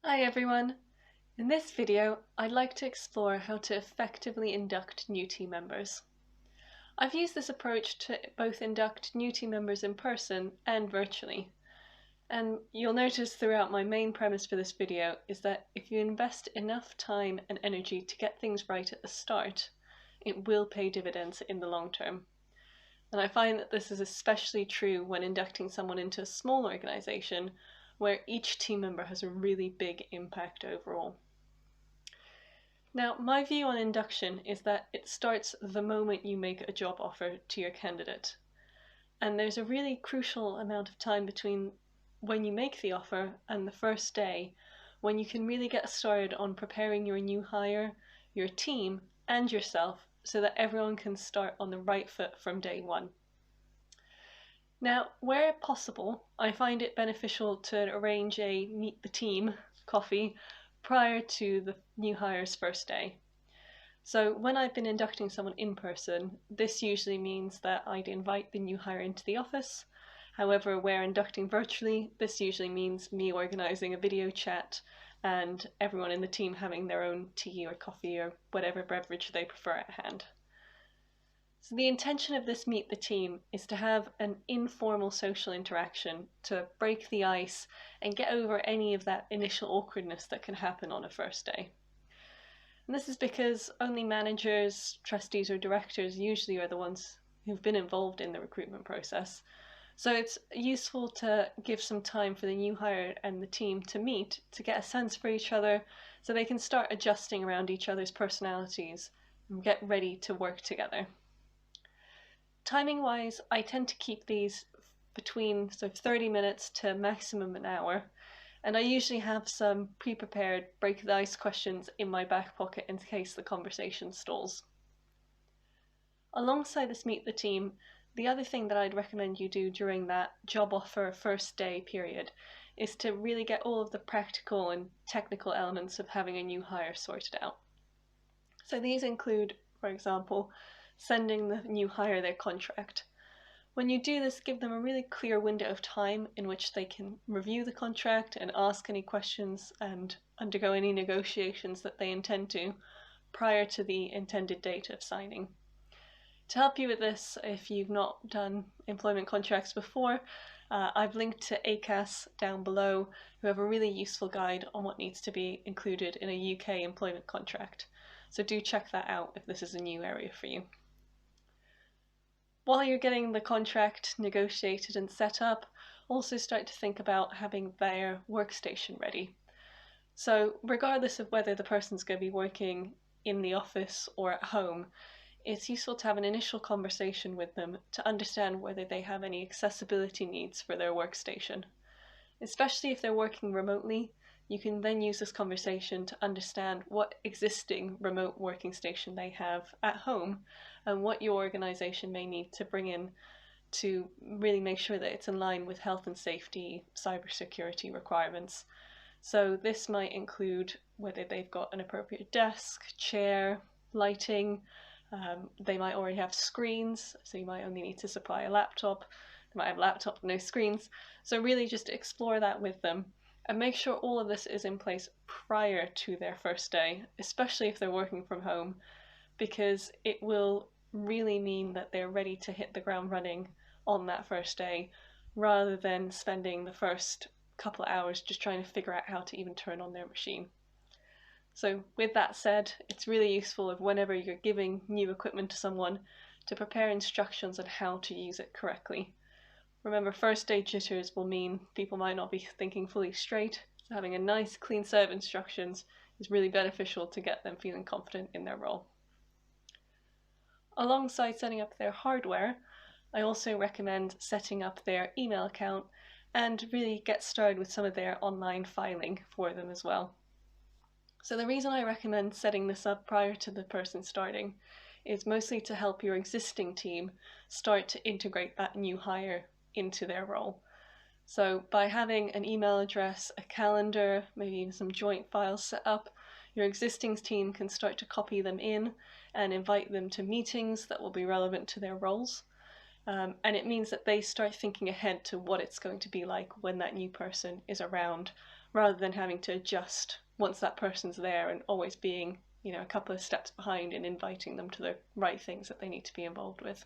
Hi everyone! In this video, I'd like to explore how to effectively induct new team members. I've used this approach to both induct new team members in person and virtually. And you'll notice throughout my main premise for this video is that if you invest enough time and energy to get things right at the start, it will pay dividends in the long term. And I find that this is especially true when inducting someone into a small organization where each team member has a really big impact overall. Now, my view on induction is that it starts the moment you make a job offer to your candidate. And there's a really crucial amount of time between when you make the offer and the first day when you can really get started on preparing your new hire, your team, and yourself so that everyone can start on the right foot from day one. Now, where possible, I find it beneficial to arrange a meet the team coffee prior to the new hire's first day. So when I've been inducting someone in person, this usually means that I'd invite the new hire into the office. However, where inducting virtually, this usually means me organising a video chat and everyone in the team having their own tea or coffee or whatever beverage they prefer at hand. So the intention of this meet the team is to have an informal social interaction to break the ice and get over any of that initial awkwardness that can happen on a first day. And this is because only managers, trustees or directors usually are the ones who've been involved in the recruitment process. So it's useful to give some time for the new hire and the team to meet, to get a sense for each other so they can start adjusting around each other's personalities and get ready to work together. Timing wise, I tend to keep these between 30 minutes to maximum an hour, and I usually have some pre-prepared break the ice questions in my back pocket in case the conversation stalls. Alongside this meet the team, the other thing that I'd recommend you do during that job offer first day period is to really get all of the practical and technical elements of having a new hire sorted out. So these include, for example, sending the new hire their contract. When you do this, give them a really clear window of time in which they can review the contract and ask any questions and undergo any negotiations that they intend to prior to the intended date of signing. To help you with this, if you've not done employment contracts before, I've linked to ACAS down below, who have a really useful guide on what needs to be included in a UK employment contract. So do check that out if this is a new area for you. While you're getting the contract negotiated and set up, also start to think about having their workstation ready. So regardless of whether the person's going to be working in the office or at home, it's useful to have an initial conversation with them to understand whether they have any accessibility needs for their workstation. Especially if they're working remotely, you can then use this conversation to understand what existing remote working station they have at home and what your organisation may need to bring in to really make sure that it's in line with health and safety, cybersecurity requirements. So this might include whether they've got an appropriate desk, chair, lighting. They might already have screens, so you might only need to supply a laptop. They might have a laptop with no screens. So really just explore that with them and make sure all of this is in place prior to their first day, especially if they're working from home, because it will really mean that they're ready to hit the ground running on that first day, rather than spending the first couple of hours just trying to figure out how to even turn on their machine. So with that said, it's really useful if whenever you're giving new equipment to someone to prepare instructions on how to use it correctly. Remember, first day jitters will mean people might not be thinking fully straight, so having a nice clean set of instructions is really beneficial to get them feeling confident in their role. Alongside setting up their hardware, I also recommend setting up their email account and really get started with some of their online filing for them as well. So the reason I recommend setting this up prior to the person starting is mostly to help your existing team start to integrate that new hire into their role. So by having an email address, a calendar, maybe even some joint files set up, your existing team can start to copy them in and invite them to meetings that will be relevant to their roles. And it means that they start thinking ahead to what it's going to be like when that new person is around, rather than having to adjust once that person's there and always being, a couple of steps behind and inviting them to the right things that they need to be involved with.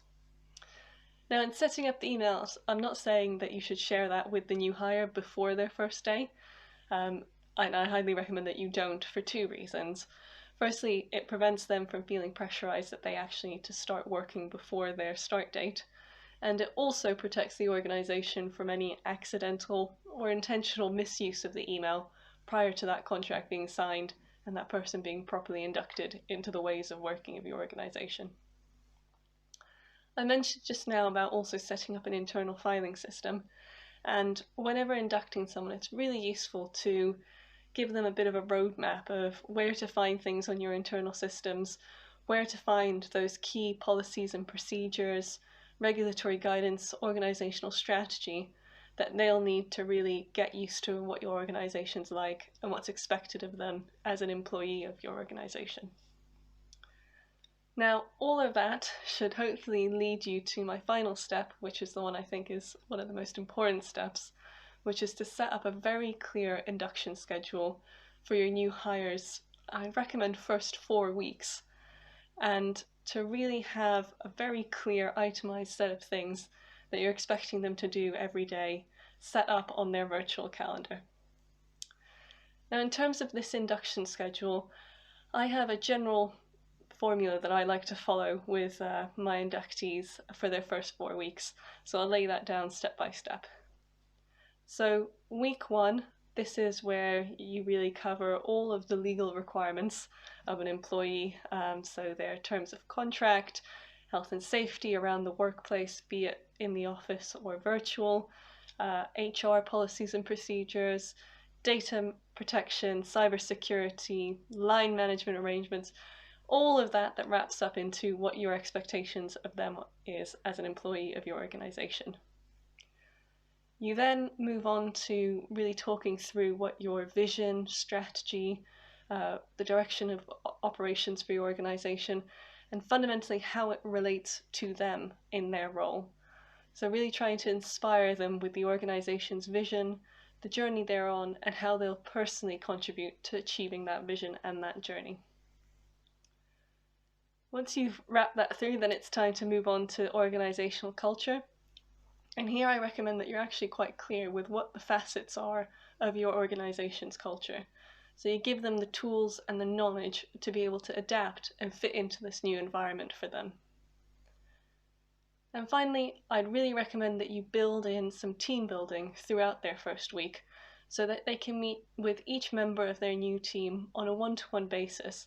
Now, in setting up the emails, I'm not saying that you should share that with the new hire before their first day. And I highly recommend that you don't, for two reasons. Firstly, it prevents them from feeling pressurized that they actually need to start working before their start date. And it also protects the organization from any accidental or intentional misuse of the email prior to that contract being signed and that person being properly inducted into the ways of working of your organization. I mentioned just now about also setting up an internal filing system, and whenever inducting someone, it's really useful to give them a bit of a roadmap of where to find things on your internal systems, where to find those key policies and procedures, regulatory guidance, organizational strategy that they'll need to really get used to what your organization's like and what's expected of them as an employee of your organization. Now, all of that should hopefully lead you to my final step, which is the one I think is one of the most important steps, which is to set up a very clear induction schedule for your new hires. I recommend first 4 weeks, and to really have a very clear itemized set of things that you're expecting them to do every day set up on their virtual calendar. Now, in terms of this induction schedule, I have a general formula that I like to follow with my inductees for their first 4 weeks, so I'll lay that down step by step. So week 1, this is where you really cover all of the legal requirements of an employee, so their terms of contract, health and safety around the workplace, be it in the office or virtual, HR policies and procedures, data protection, cybersecurity, line management arrangements, all of that wraps up into what your expectations of them is as an employee of your organization. You then move on to really talking through what your vision, strategy, the direction of operations for your organization, and fundamentally how it relates to them in their role. So really trying to inspire them with the organization's vision, the journey they're on, and how they'll personally contribute to achieving that vision and that journey. Once you've wrapped that through, then it's time to move on to organizational culture. And here I recommend that you're actually quite clear with what the facets are of your organization's culture. So you give them the tools and the knowledge to be able to adapt and fit into this new environment for them. And finally, I'd really recommend that you build in some team building throughout their first week so that they can meet with each member of their new team on a one-to-one basis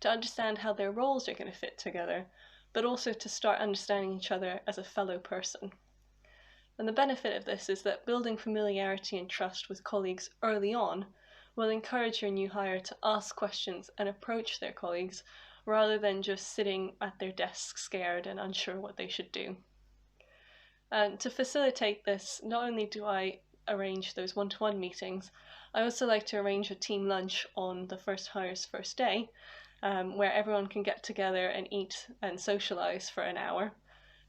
to understand how their roles are going to fit together, but also to start understanding each other as a fellow person. And the benefit of this is that building familiarity and trust with colleagues early on will encourage your new hire to ask questions and approach their colleagues rather than just sitting at their desk scared and unsure what they should do. And to facilitate this, not only do I arrange those one-to-one meetings, I also like to arrange a team lunch on the first hire's first day, where everyone can get together and eat and socialize for an hour.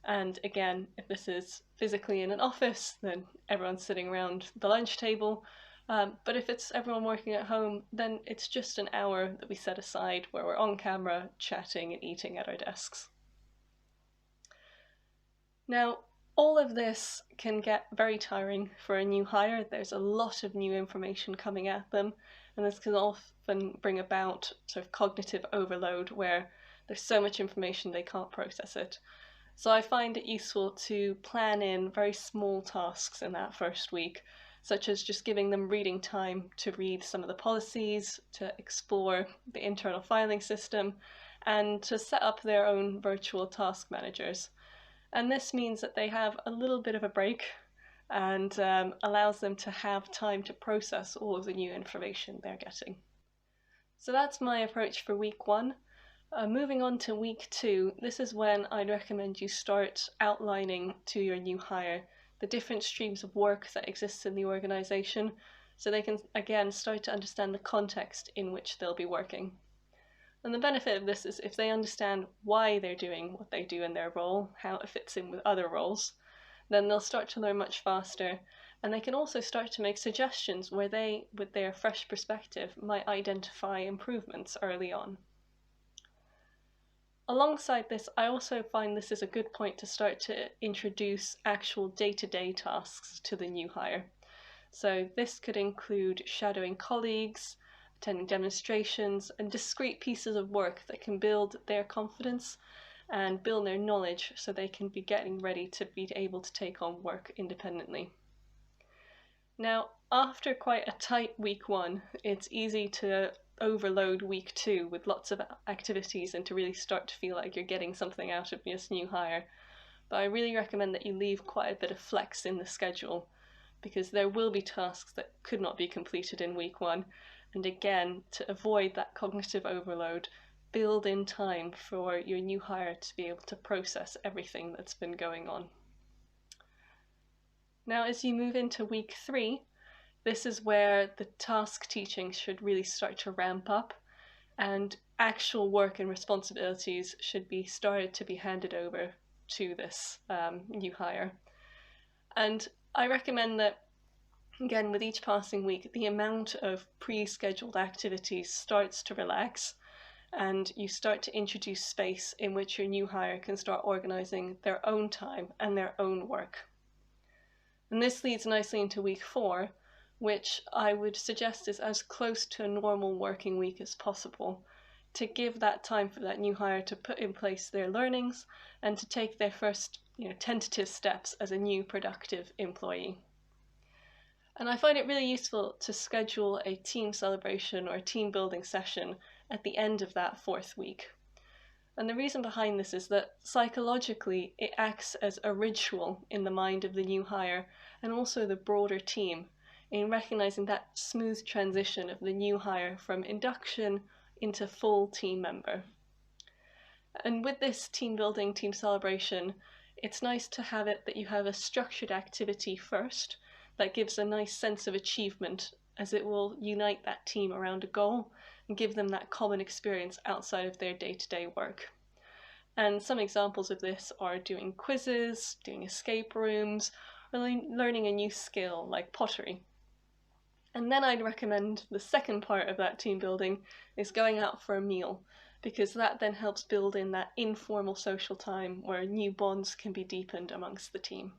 And again, if this is physically in an office, then everyone's sitting around the lunch table. But if it's everyone working at home, then it's just an hour that we set aside where we're on camera, chatting and eating at our desks. Now, all of this can get very tiring for a new hire. There's a lot of new information coming at them, and this can often bring about sort of cognitive overload where there's so much information they can't process it. So I find it useful to plan in very small tasks in that first week, such as just giving them reading time to read some of the policies, to explore the internal filing system, and to set up their own virtual task managers. And this means that they have a little bit of a break and allows them to have time to process all of the new information they're getting. So that's my approach for week 1. Moving on to week 2, this is when I'd recommend you start outlining to your new hire the different streams of work that exist in the organization, so they can again start to understand the context in which they'll be working. And the benefit of this is if they understand why they're doing what they do in their role, how it fits in with other roles, then they'll start to learn much faster And they can also start to make suggestions where they, with their fresh perspective, might identify improvements early on. Alongside this, I also find this is a good point to start to introduce actual day-to-day tasks to the new hire. So this could include shadowing colleagues, attending demonstrations, and discrete pieces of work that can build their confidence and build their knowledge so they can be getting ready to be able to take on work independently. Now, after quite a tight week 1, it's easy to overload week 2 with lots of activities and to really start to feel like you're getting something out of this new hire. But I really recommend that you leave quite a bit of flex in the schedule, because there will be tasks that could not be completed in week 1. And again, to avoid that cognitive overload, build in time for your new hire to be able to process everything that's been going on. Now, as you move into week 3, this is where the task teaching should really start to ramp up, and actual work and responsibilities should be started to be handed over to this new hire. And I recommend that, again, with each passing week, the amount of pre-scheduled activities starts to relax, and you start to introduce space in which your new hire can start organising their own time and their own work. And this leads nicely into week 4, which I would suggest is as close to a normal working week as possible, to give that time for that new hire to put in place their learnings and to take their first tentative steps as a new productive employee. And I find it really useful to schedule a team celebration or a team building session at the end of that 4th week. And the reason behind this is that psychologically it acts as a ritual in the mind of the new hire and also the broader team, in recognizing that smooth transition of the new hire from induction into full team member. And with this team building, team celebration, it's nice to have it that you have a structured activity first that gives a nice sense of achievement, as it will unite that team around a goal and give them that common experience outside of their day-to-day work. And some examples of this are doing quizzes, doing escape rooms, or learning a new skill like pottery. And then I'd recommend the second part of that team building is going out for a meal, because that then helps build in that informal social time where new bonds can be deepened amongst the team.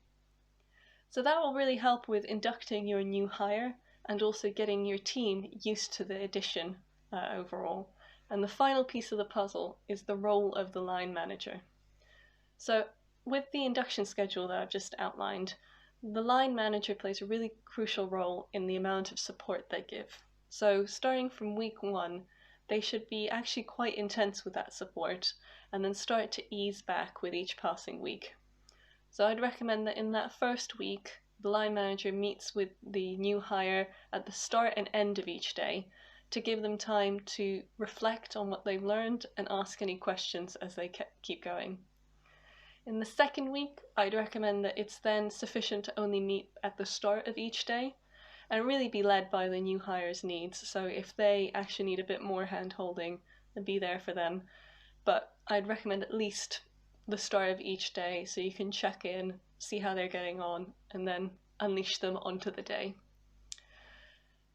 So that will really help with inducting your new hire and also getting your team used to the addition overall. And the final piece of the puzzle is the role of the line manager. So with the induction schedule that I've just outlined, the line manager plays a really crucial role in the amount of support they give. So starting from week 1, they should be actually quite intense with that support and then start to ease back with each passing week. So I'd recommend that in that first week, the line manager meets with the new hire at the start and end of each day to give them time to reflect on what they've learned and ask any questions as they keep going. In the second week, I'd recommend that it's then sufficient to only meet at the start of each day and really be led by the new hire's needs. So if they actually need a bit more hand-holding, then be there for them. But I'd recommend at least the start of each day so you can check in, see how they're getting on, and then unleash them onto the day.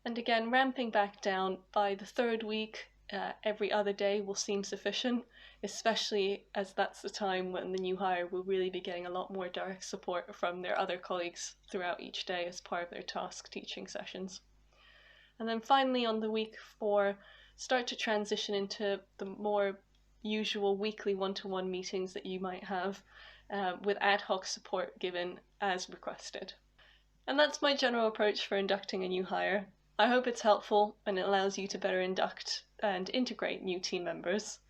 And again, ramping back down by the 3rd week, every other day will seem sufficient, especially as that's the time when the new hire will really be getting a lot more direct support from their other colleagues throughout each day as part of their task teaching sessions. And then finally on the week 4, start to transition into the more usual weekly one-to-one meetings that you might have with ad hoc support given as requested. And that's my general approach for inducting a new hire. I hope it's helpful and it allows you to better induct and integrate new team members.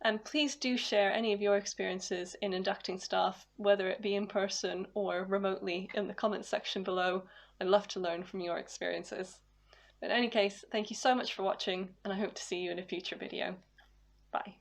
And please do share any of your experiences in inducting staff, whether it be in person or remotely, in the comments section below. I'd love to learn from your experiences. But in any case, thank you so much for watching, and I hope to see you in a future video. Bye.